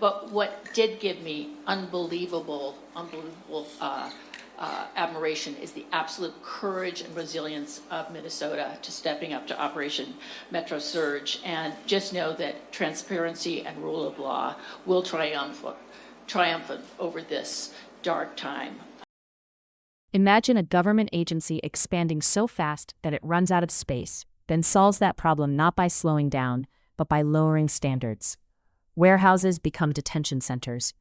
But what did give me unbelievable admiration is the absolute courage and resilience of Minnesota to stepping up to Operation Metro Surge. And just know that transparency and rule of law will triumph over this dark time. Imagine a government agency expanding so fast that it runs out of space, then solves that problem not by slowing down, but by lowering standards. Warehouses become detention centers.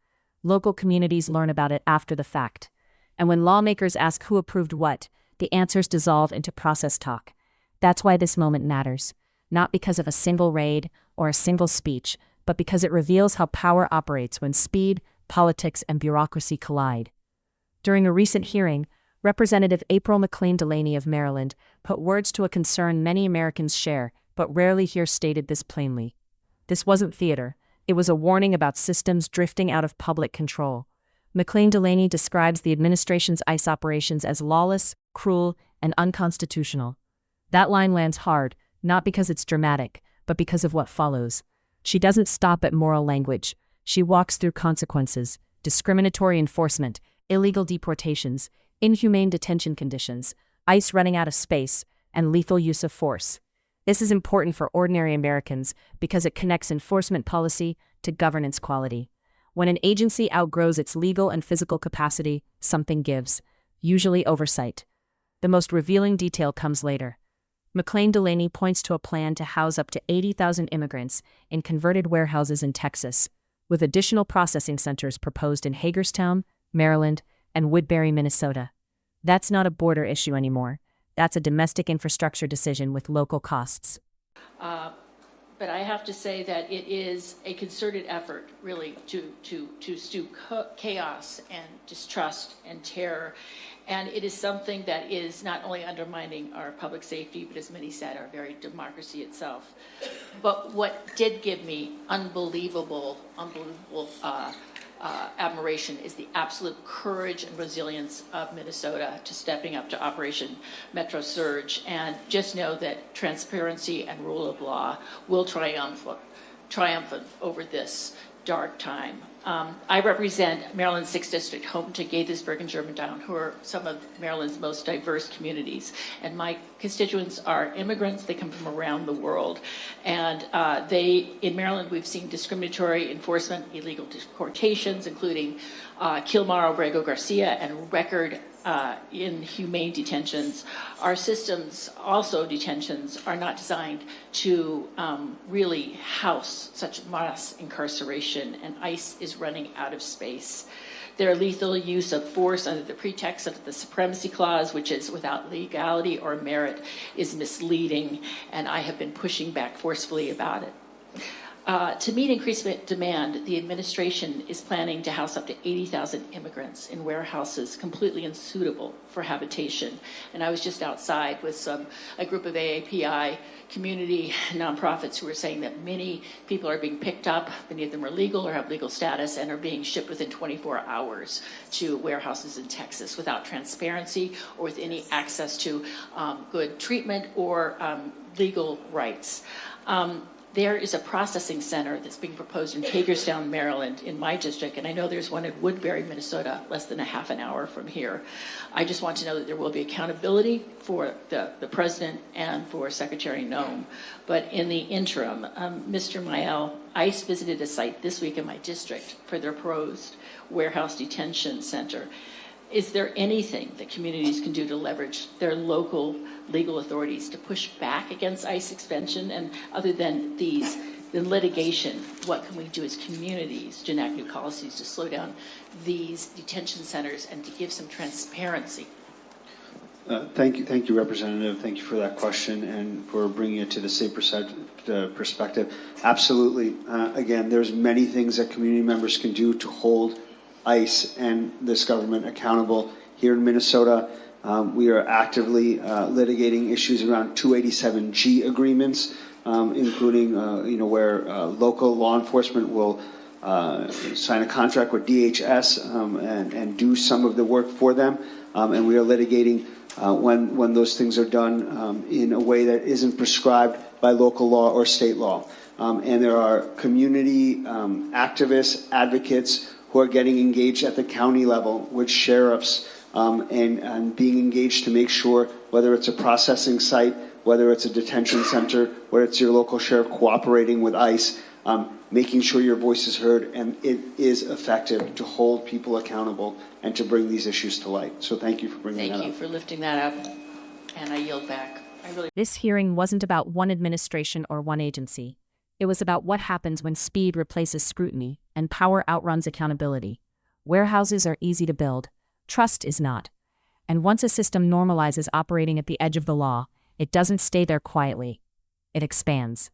Local communities learn about it after the fact. And when lawmakers ask who approved what, the answers dissolve into process talk. That's why this moment matters. Not because of a single raid or a single speech, but because it reveals how power operates when speed, politics, and bureaucracy collide. During a recent hearing, Representative April McClain Delaney of Maryland put words to a concern many Americans share, but rarely hear stated this plainly. This wasn't theater. It was a warning about systems drifting out of public control. McClain Delaney describes the administration's ICE operations as lawless, cruel, and unconstitutional. That line lands hard, not because it's dramatic, but because of what follows. She doesn't stop at moral language. She walks through consequences: discriminatory enforcement, illegal deportations, inhumane detention conditions, ICE running out of space, and lethal use of force. This is important for ordinary Americans because it connects enforcement policy to governance quality. When an agency outgrows its legal and physical capacity, something gives, usually oversight. The most revealing detail comes later. McClain Delaney points to a plan to house up to 80,000 immigrants in converted warehouses in Texas, with additional processing centers proposed in Hagerstown, Maryland, and Woodbury, Minnesota. That's not a border issue anymore. That's a domestic infrastructure decision with local costs. But I have to say that it is a concerted effort, really, to stew chaos and distrust and terror. And it is something that is not only undermining our public safety, but as many said, our very democracy itself. But what did give me unbelievable admiration is the absolute courage and resilience of Minnesota to stepping up to Operation Metro Surge. And just know that transparency and rule of law will triumph over this dark time. I represent Maryland's 6th District, home to Gaithersburg and Germantown, who are some of Maryland's most diverse communities. And my constituents are immigrants. They come from around the world. And in Maryland, we've seen discriminatory enforcement, illegal deportations, including Kilmar, Obrego, Garcia, and record inhumane detentions. Our systems, also detentions, are not designed to really house such mass incarceration, and ICE is running out of space. Their lethal use of force under the pretext of the Supremacy Clause, which is without legality or merit, is misleading, and I have been pushing back forcefully about it. To meet increased demand, the administration is planning to house up to 80,000 immigrants in warehouses completely unsuitable for habitation. And I was just outside with a group of AAPI community nonprofits who are saying that many people are being picked up, many of them are legal or have legal status, and are being shipped within 24 hours to warehouses in Texas without transparency or with any access to good treatment or legal rights. There is a processing center that's being proposed in Hagerstown, Maryland, in my district, and I know there's one in Woodbury, Minnesota, less than a half an hour from here. I just want to know that there will be accountability for the president and for Secretary Noem. But in the interim, Mr. Mael, ICE visited a site this week in my district for their proposed warehouse detention center. Is there anything that communities can do to leverage their local legal authorities to push back against ICE expansion? And other than the litigation, what can we do as communities to enact new policies to slow down these detention centers and to give some transparency? Thank you, Representative. Thank you for that question and for bringing it to the same perspective. Absolutely. Again, there's many things that community members can do to hold ICE and this government accountable. Here in Minnesota, we are actively litigating issues around 287G agreements, including where local law enforcement will sign a contract with DHS and do some of the work for them. And we are litigating when those things are done in a way that isn't prescribed by local law or state law. And there are community activists, advocates who are getting engaged at the county level with sheriffs and being engaged to make sure, whether it's a processing site, whether it's a detention center, whether it's your local sheriff cooperating with ICE, making sure your voice is heard and it is effective to hold people accountable and to bring these issues to light. So thank you for bringing that up. Thank you for lifting that up, and I yield back. This hearing wasn't about one administration or one agency. It was about what happens when speed replaces scrutiny and power outruns accountability. Warehouses are easy to build. Trust is not. And once a system normalizes operating at the edge of the law, it doesn't stay there quietly. It expands.